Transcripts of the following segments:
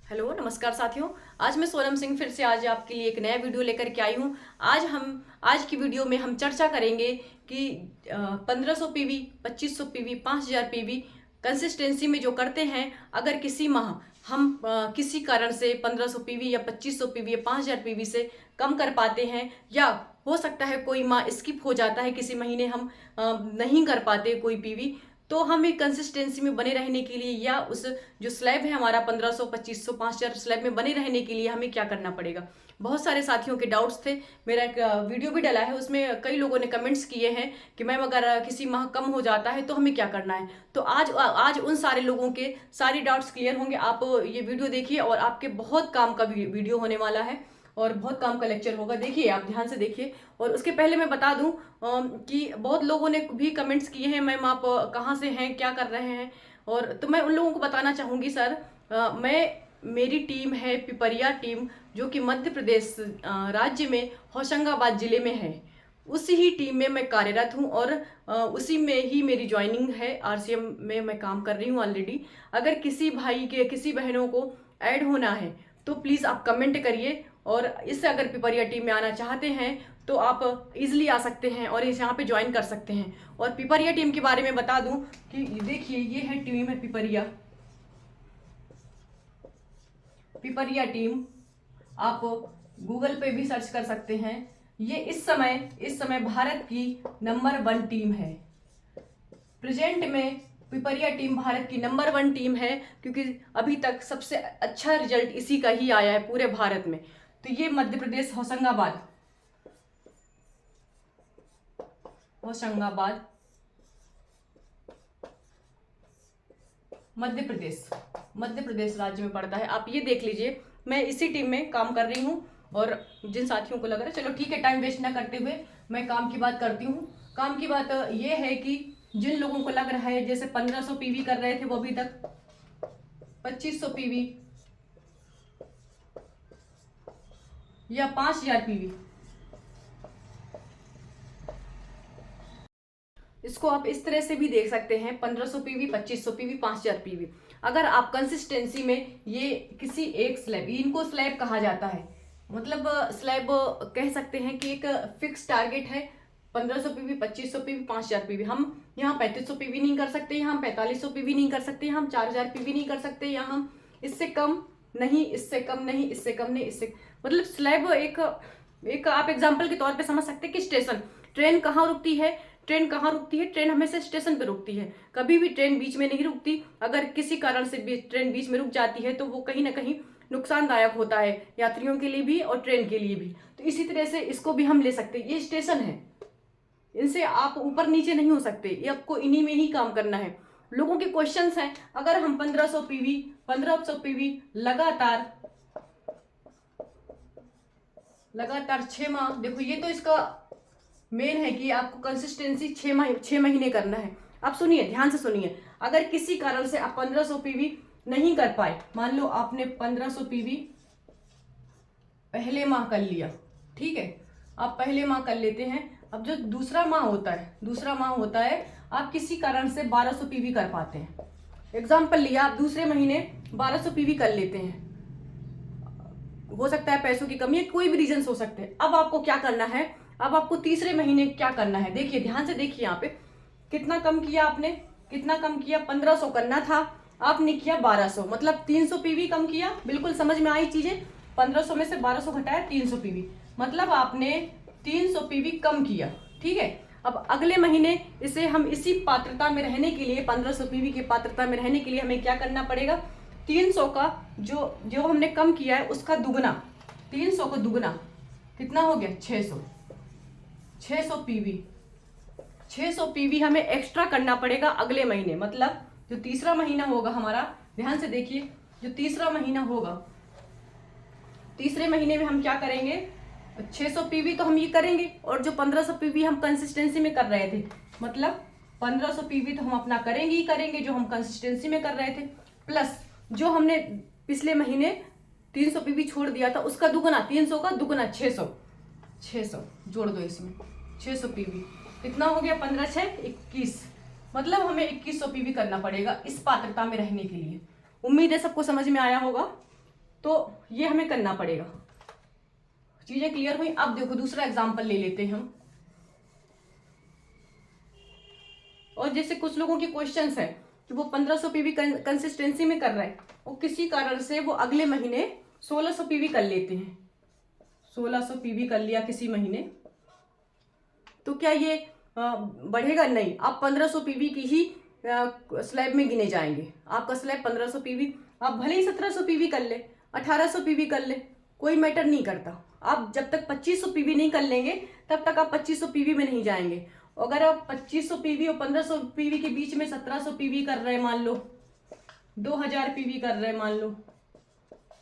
Hello नमस्कार साथियों। आज मैं सोनम सिंह फिर से आज आपके लिए एक नया वीडियो लेकर के आई हूँ। आज की वीडियो में हम चर्चा करेंगे कि 1500 पीवी, 2500 पीवी, 5000 पीवी कंसिस्टेंसी में जो करते हैं, अगर किसी माह हम किसी कारण से 1500 पीवी या 2500 पीवी या 5000 पीवी से कम कर पाते हैं, या हो सकता है कोई माह स्किप हो जाता है, किसी महीने हम नहीं कर पाते कोई पीवी, तो हमें कंसिस्टेंसी में बने रहने के लिए या उस जो स्लैब है हमारा 1500, 2500, 5000 स्लैब में बने रहने के लिए हमें क्या करना पड़ेगा। बहुत सारे साथियों के डाउट्स थे। मेरा एक वीडियो भी डला है, उसमें कई लोगों ने कमेंट्स किए हैं कि मैम अगर किसी माह कम हो जाता है तो हमें क्या करना है। तो आज उन सारे लोगों के सारे डाउट्स क्लियर होंगे। आप ये वीडियो देखिए और आपके बहुत काम का वीडियो होने वाला है और बहुत काम का लेक्चर होगा। देखिए, आप ध्यान से देखिए। और उसके पहले मैं बता दूं कि बहुत लोगों ने भी कमेंट्स किए हैं, मैम आप कहाँ से हैं, क्या कर रहे हैं। और तो मैं उन लोगों को बताना चाहूँगी, सर मेरी टीम है पिपरिया टीम, जो कि मध्य प्रदेश राज्य में होशंगाबाद जिले में है। उसी ही टीम में मैं कार्यरत हूँ और उसी में ही मेरी ज्वाइनिंग है। आरसीएम में मैं काम कर रही हूँ ऑलरेडी। अगर किसी भाई के, किसी बहनों को ऐड होना है तो प्लीज़ आप कमेंट करिए। और इससे अगर पिपरिया टीम में आना चाहते हैं तो आप इजिली आ सकते हैं और इस यहाँ पे ज्वाइन कर सकते हैं। और पिपरिया टीम के बारे में बता दूं कि देखिए, ये है टीम है पिपरिया पिपरिया टीम। आप गूगल पे भी सर्च कर सकते हैं। ये इस समय भारत की नंबर 1 टीम है। प्रेजेंट में पिपरिया टीम भारत की नंबर 1 टीम है, क्योंकि अभी तक सबसे अच्छा रिजल्ट इसी का ही आया है पूरे भारत में। तो ये मध्य प्रदेश होशंगाबाद होशंगाबाद मध्य प्रदेश राज्य में पड़ता है। आप ये देख लीजिए, मैं इसी टीम में काम कर रही हूँ। और जिन साथियों को लग रहा है, चलो ठीक है, टाइम वेस्ट ना करते हुए मैं काम की बात करती हूँ। काम की बात ये है कि जिन लोगों को लग रहा है जैसे 1500 पीवी कर रहे थे वो अभी तक 2500 पीवी या 5000 पीवी, इसको आप इस तरह से भी देख सकते हैं। 1500 पीवी, 2500 पीवी, 5000 पीवी। अगर आप कंसिस्टेंसी में ये किसी एक स्लैब, इनको स्लैब कहा जाता है, मतलब स्लैब कह सकते हैं कि एक फिक्स टारगेट है। 1500 पीवी, 2500 पीवी, 5000 पीवी। हम यहाँ 3500 पीवी नहीं कर सकते, यहाँ हम 4500 पीवी नहीं कर सकते, यहाँ हम 4000 पीवी नहीं कर सकते, यहाँ हम इससे कम नहीं, इससे कम नहीं, इससे कम नहीं, इससे मतलब स्लैब एक आप एग्जाम्पल के तौर पे समझ सकते हैं कि स्टेशन, ट्रेन कहाँ रुकती है, ट्रेन हमेशा स्टेशन पे रुकती है। कभी भी ट्रेन बीच में नहीं रुकती। अगर किसी कारण से भी ट्रेन बीच में रुक जाती है तो वो कहीं ना कहीं नुकसानदायक होता है, यात्रियों के लिए भी और ट्रेन के लिए भी। तो इसी तरह से इसको भी हम ले सकते हैं। ये स्टेशन है, इनसे आप ऊपर नीचे नहीं हो सकते, ये आपको इन्हीं में ही काम करना है। लोगों के क्वेश्चंस हैं, अगर हम 1500 पीवी, 1500 पीवी लगातार 6 माह, देखो ये तो इसका मेन है कि आपको कंसिस्टेंसी 6 महीने करना है। आप सुनिए, ध्यान से सुनिए। अगर किसी कारण से आप 1500 पीवी नहीं कर पाए, मान लो आपने 1500 पीवी पहले माह कर लिया, ठीक है, आप पहले माह कर लेते हैं। अब जो दूसरा माह होता है आप किसी कारण से 1200 पीवी कर पाते हैं। एग्जाम्पल लिया, आप दूसरे महीने 1200 पीवी कर लेते हैं, हो सकता है पैसों की कमी है, कोई भी रीजन हो सकते हैं। अब आपको क्या करना है, अब आपको तीसरे महीने क्या करना है। देखिए, ध्यान से देखिए, यहाँ पे कितना कम किया आपने, कितना कम किया। 1500 करना था, आपने किया 1200, मतलब 300 पीवी कम किया। बिल्कुल समझ में आई चीजें। 1500 में से 1200 घटाया, 300 पीवी, मतलब आपने 300 पीवी कम किया, ठीक है। अब अगले महीने इसे हम इसी पात्रता में रहने के लिए, 1500 पीवी की पात्रता में रहने के लिए हमें क्या करना पड़ेगा, 300 का जो हमने कम किया है उसका दुगना, 300 का दुगना कितना हो गया, 600 पीवी। 600 पीवी हमें एक्स्ट्रा करना पड़ेगा अगले महीने। मतलब जो तीसरा महीना होगा हमारा, ध्यान से देखिए, जो तीसरा महीना होगा, तीसरे महीने में हम क्या करेंगे, 600 पीवी तो हम ये करेंगे, और जो 1500 पीवी हम कंसिस्टेंसी में कर रहे थे, मतलब 1500 पीवी तो हम अपना करेंगे ही करेंगे जो हम कंसिस्टेंसी में कर रहे थे, प्लस जो हमने पिछले महीने 300 पीवी छोड़ दिया था उसका दुगना, 300 का दुगना 600 जोड़ दो इसमें, 600 पीवी कितना हो गया, 15 6 21, मतलब हमें 2100 पीवी करना पड़ेगा इस पात्रता में रहने के लिए। उम्मीद है सबको समझ में आया होगा। तो ये हमें करना पड़ेगा। चीजें क्लियर हुई? अब देखो दूसरा एग्जाम्पल ले लेते हैं हम। और जैसे कुछ लोगों के क्वेश्चंस है कि वो 1500 पीवी कंसिस्टेंसी में कर रहे हैं और किसी कारण से वो अगले महीने 1600 पीवी कर लेते हैं। 1600 पीवी कर लिया किसी महीने, तो क्या ये बढ़ेगा? नहीं, आप 1500 पीवी की ही स्लैब में गिने जाएंगे। आपका स्लैब 1500 पीवी, आप भले ही 1700 पीवी कर ले, 1800 पीवी कर ले, कोई मैटर नहीं करता। आप जब तक 2500 पीवी नहीं कर लेंगे तब तक आप 2500 पीवी में नहीं जाएंगे। अगर आप 2500 पीवी और 1500 पीवी के बीच में 1700 पीवी कर रहे हैं, मान लो 2000 पीवी कर रहे हैं मान लो,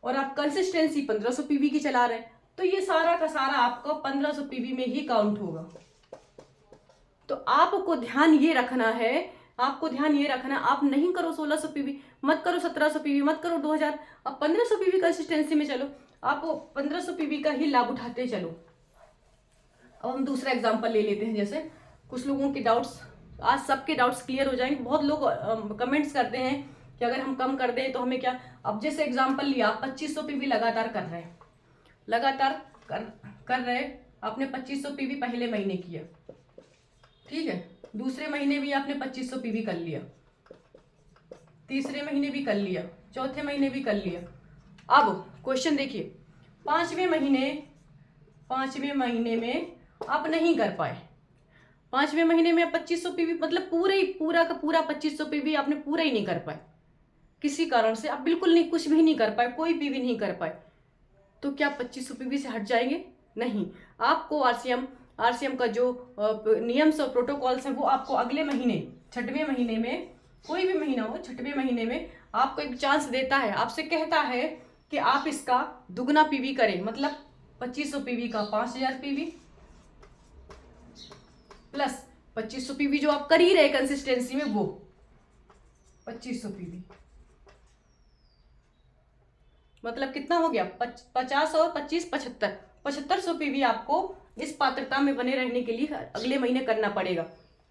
और आप कंसिस्टेंसी 1500 पीवी की चला रहे हैं, तो ये सारा का सारा आपका 1500 पीवी में ही काउंट होगा। तो आपको ध्यान ये रखना है, आपको ध्यान ये रखना, आप नहीं करो 1600 पीवी, मत करो 1700 पीवी, मत करो 2000, आप 1500 पीवी कंसिस्टेंसी में चलो, आप 1500 पीवी का ही लाभ उठाते चलो। अब हम दूसरा एग्जांपल ले लेते हैं। जैसे कुछ लोगों के डाउट्स, आज सबके डाउट्स क्लियर हो जाएंगे। बहुत लोग कमेंट्स करते हैं कि अगर हम कम कर दें तो हमें क्या। अब जैसे एग्जांपल लिया, आप 2500 पीवी लगातार कर रहे हैं, लगातार कर रहे हैं, आपने 2500 पीवी पहले महीने किया, ठीक है, दूसरे महीने भी आपने 2500 पीवी कर लिया, तीसरे महीने भी कर लिया, चौथे महीने भी कर लिया। अब क्वेश्चन देखिए, पांचवें महीने में आप नहीं कर पाए, पांचवें महीने में आप 2500 पीवी, मतलब पूरा का पूरा 2500 पीवी आपने पूरा ही नहीं कर पाए, किसी कारण से आप बिल्कुल नहीं, कुछ भी नहीं कर पाए, कोई पीवी नहीं कर पाए, तो क्या 2500 पीवी से हट जाएंगे? नहीं, आपको आरसीएम का जो नियम्स और प्रोटोकॉल्स हैं वो आपको अगले महीने, छठवें महीने में, कोई भी महीना हो, छठवें महीने में आपको एक चांस देता है, आपसे कहता है कि आप इसका दुगना पीवी करें, मतलब 2500 पीवी का 5000 पीवी प्लस 2500 पीवी जो आप कर ही रहे कंसिस्टेंसी में, वो 2500 पीवी, मतलब कितना हो गया? 50 और 25 75, 7500 पीवी आपको इस पात्रता में बने रहने के लिए अगले महीने करना पड़ेगा।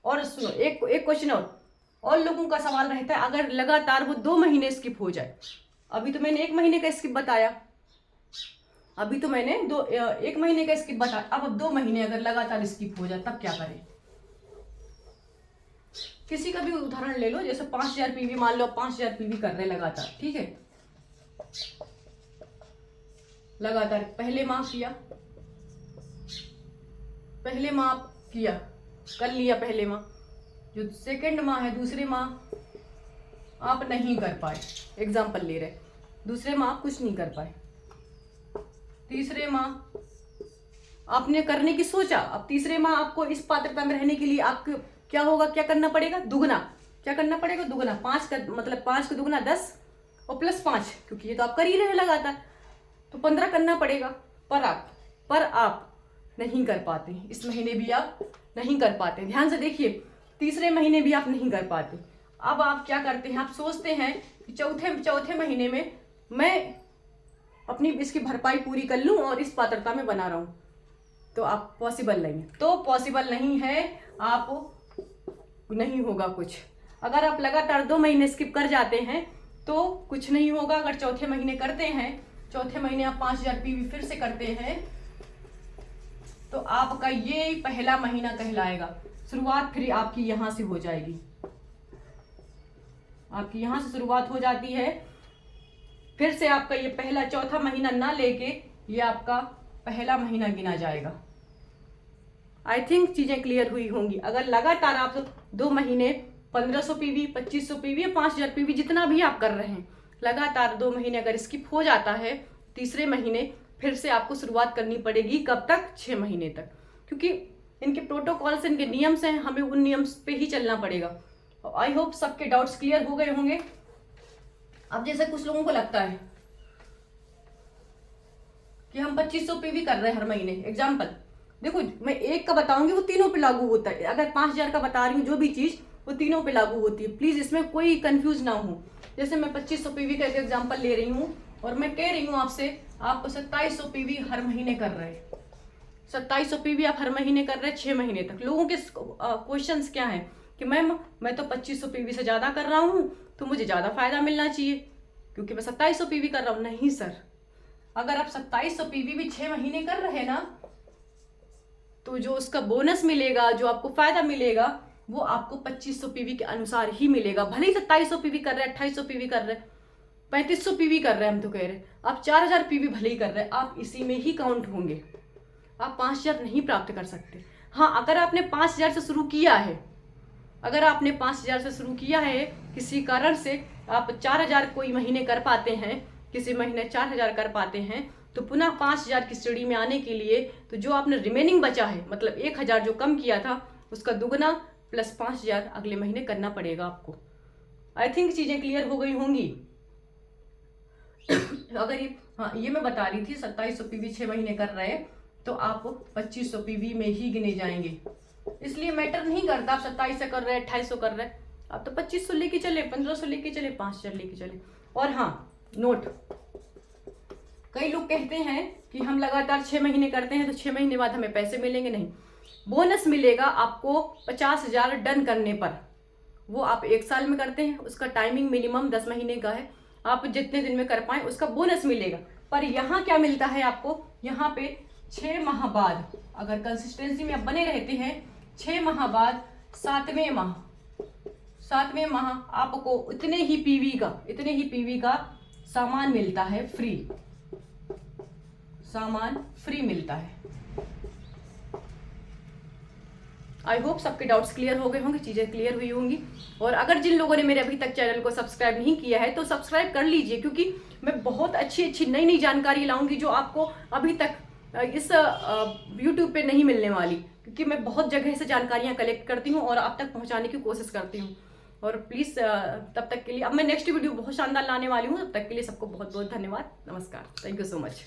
और सुनो, एक क्वेश्चन और लोगों का सवाल रहता है, अगर लगातार वो 2 महीने स्किप हो जाए, अभी तो मैंने 1 महीने का स्किप बताया, अभी तो मैंने 1 महीने का स्किप बताया, अब 2 महीने अगर लगातार स्किप हो जाए तब क्या करें? किसी का भी उदाहरण ले लो, जैसे 5000 पीवी मान लो, 5000 पीवी कर रहे लगातार, ठीक है, लगातार पहले माह किया, कर लिया पहले माह, जो सेकंड माह है, दूसरे माह आप नहीं कर पाए, एग्जाम्पल ले रहे, दूसरे माह आप कुछ नहीं कर पाए, तीसरे माह आपने करने की सोचा, अब तीसरे माह आपको इस पात्रता में रहने के लिए आपको क्या होगा, क्या करना पड़ेगा? दुगना। क्या करना पड़ेगा? दुगना। 5 का मतलब 5 का दुगना 10 और प्लस 5, क्योंकि ये तो आप कर ही रहे लगातार, तो 15 करना पड़ेगा। पर आप नहीं कर पाते, इस महीने भी आप नहीं कर पाते। ध्यान से देखिए, तीसरे महीने भी आप नहीं कर पाते। अब आप क्या करते हैं, आप सोचते हैं कि चौथे महीने में मैं अपनी इसकी भरपाई पूरी कर लूं और इस पात्रता में बना रहूं, तो आप पॉसिबल नहीं है, आप नहीं होगा कुछ। अगर आप लगातार 2 महीने स्किप कर जाते हैं तो कुछ नहीं होगा। अगर चौथे महीने करते हैं, चौथे महीने आप 5000 पीवी फिर से करते हैं, तो आपका ये पहला महीना कहलाएगा। शुरुआत फिर आपकी यहां से हो जाएगी, आपकी यहां से शुरुआत हो जाती है, फिर से आपका ये पहला चौथा महीना ना लेके ये आपका पहला महीना गिना जाएगा। आई थिंक चीजें क्लियर हुई होंगी। अगर लगातार आप 2 महीने 1500 पीवी, 2500 पीवी या 5000 पीवी जितना भी आप कर रहे हैं, लगातार 2 महीने अगर स्किप हो जाता है, तीसरे महीने फिर से आपको शुरुआत करनी पड़ेगी। कब तक? 6 महीने तक, क्योंकि इनके प्रोटोकॉल्स, इनके नियम्स हैं, हमें उन नियम्स पे ही चलना पड़ेगा। आई होप सबके डाउट्स क्लियर हो गए होंगे। अब जैसे कुछ लोगों को लगता है कि हम 2500 पीवी कर रहे हैं हर महीने, एग्जाम्पल देखो, मैं एक का बताऊंगी वो तीनों पे लागू होता है। अगर 5000 का बता रही हूँ, जो भी चीज वो तीनों पे लागू होती है। प्लीज इसमें कोई कंफ्यूज ना हो। जैसे मैं 2500 पीवी का एक एग्जाम्पल ले रही हूँ और मैं कह रही हूँ आपसे, आप 2700 पीवी हर महीने कर रहे हैं, 2700 पीवी आप हर महीने कर रहे हैं 6 महीने तक। लोगों के क्वेश्चंस क्या है कि मैम मैं तो 2500 पीवी से ज्यादा कर रहा हूँ, तो मुझे ज्यादा फायदा मिलना चाहिए क्योंकि मैं 2700 पीवी कर रहा हूँ। नहीं सर, अगर आप 2700 पीवी भी 6 महीने कर रहे हैं ना, तो जो उसका बोनस मिलेगा, जो आपको फायदा मिलेगा, वो आपको 2500 पीवी के अनुसार ही मिलेगा। भले ही 2700 पीवी कर रहे हैं, 2800 पीवी कर रहे हैं, 3500 पीवी कर रहे हैं, हम तो कह रहे हैं आप 4000 पीवी भले ही कर रहे हैं, आप इसी में ही काउंट होंगे। आप 5000 नहीं प्राप्त कर सकते। हाँ, अगर आपने 5000 से शुरू किया है, अगर आपने 5000 से शुरू किया है, किसी कारण से आप 4000 कोई महीने कर पाते हैं, किसी महीने 4000 कर पाते हैं, तो पुनः 5000 की श्रेणी में आने के लिए तो जो आपने रिमेनिंग बचा है, मतलब 1000 जो कम किया था उसका दुगना प्लस 5000 अगले महीने करना पड़ेगा आपको। आई थिंक चीजें क्लियर हो गई होंगी। अगर ये मैं बता रही थी 2700 पीवी 6 महीने कर रहे हैं तो आप 2500 पीवी में ही गिने जाएंगे। इसलिए मैटर नहीं करता आप 2700 कर रहे हैं, 2800 कर रहे हैं, आप तो 2500 लेके चले, 1500 लेके चले, 5000 लेके चले। और हाँ, नोट, कई लोग कहते हैं कि हम लगातार 6 महीने करते हैं तो 6 महीने बाद हमें पैसे मिलेंगे। नहीं, बोनस मिलेगा आपको 50,000 डन करने पर। वो आप 1 साल में करते हैं, उसका टाइमिंग मिनिमम 10 महीने का है, आप जितने दिन में कर पाए उसका बोनस मिलेगा। पर यहाँ क्या मिलता है आपको, यहाँ पे 6 माह बाद, अगर कंसिस्टेंसी में आप बने रहते हैं, 6 माह बाद 7वें माह आपको इतने ही पीवी का सामान मिलता है, सामान फ्री मिलता है। आई होप सबके डाउट्स क्लियर हो गए होंगे, चीजें क्लियर हुई होंगी। और अगर जिन लोगों ने मेरे अभी तक चैनल को सब्सक्राइब नहीं किया है तो सब्सक्राइब कर लीजिए, क्योंकि मैं बहुत अच्छी नई जानकारी लाऊंगी जो आपको अभी तक इस YouTube पे नहीं मिलने वाली, क्योंकि मैं बहुत जगह से जानकारियां कलेक्ट करती हूँ और आप तक पहुँचाने की कोशिश करती हूँ। और प्लीज़ तब तक के लिए, अब मैं नेक्स्ट वीडियो बहुत शानदार लाने वाली हूँ, तब तक के लिए सबको बहुत बहुत धन्यवाद। नमस्कार, थैंक यू सो मच।